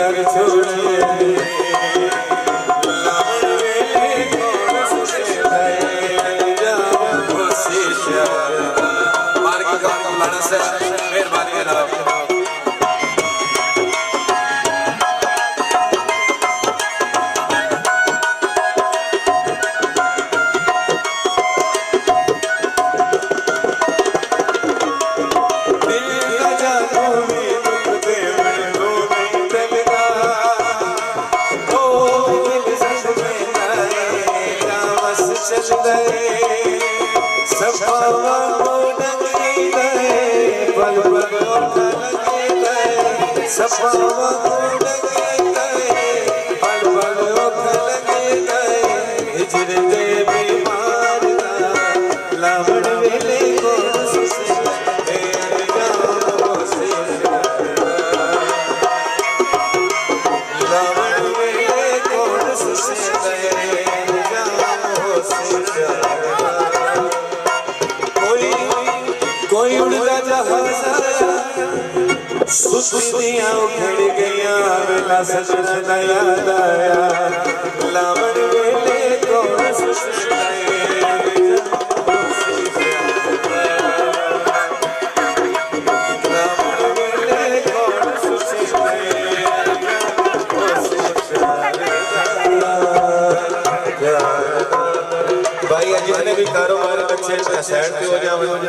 घर छोड़े लावण वेले कौन सुसे दे जाओ कोशिश मार के कम लाना से मेहरबानी जनाब सुस्तियां उखड़ गया वेला सजना याद आया लावण वेले कौन सुसे भाई जितने भी कारोबार बच्चे साइड पे हो जाओ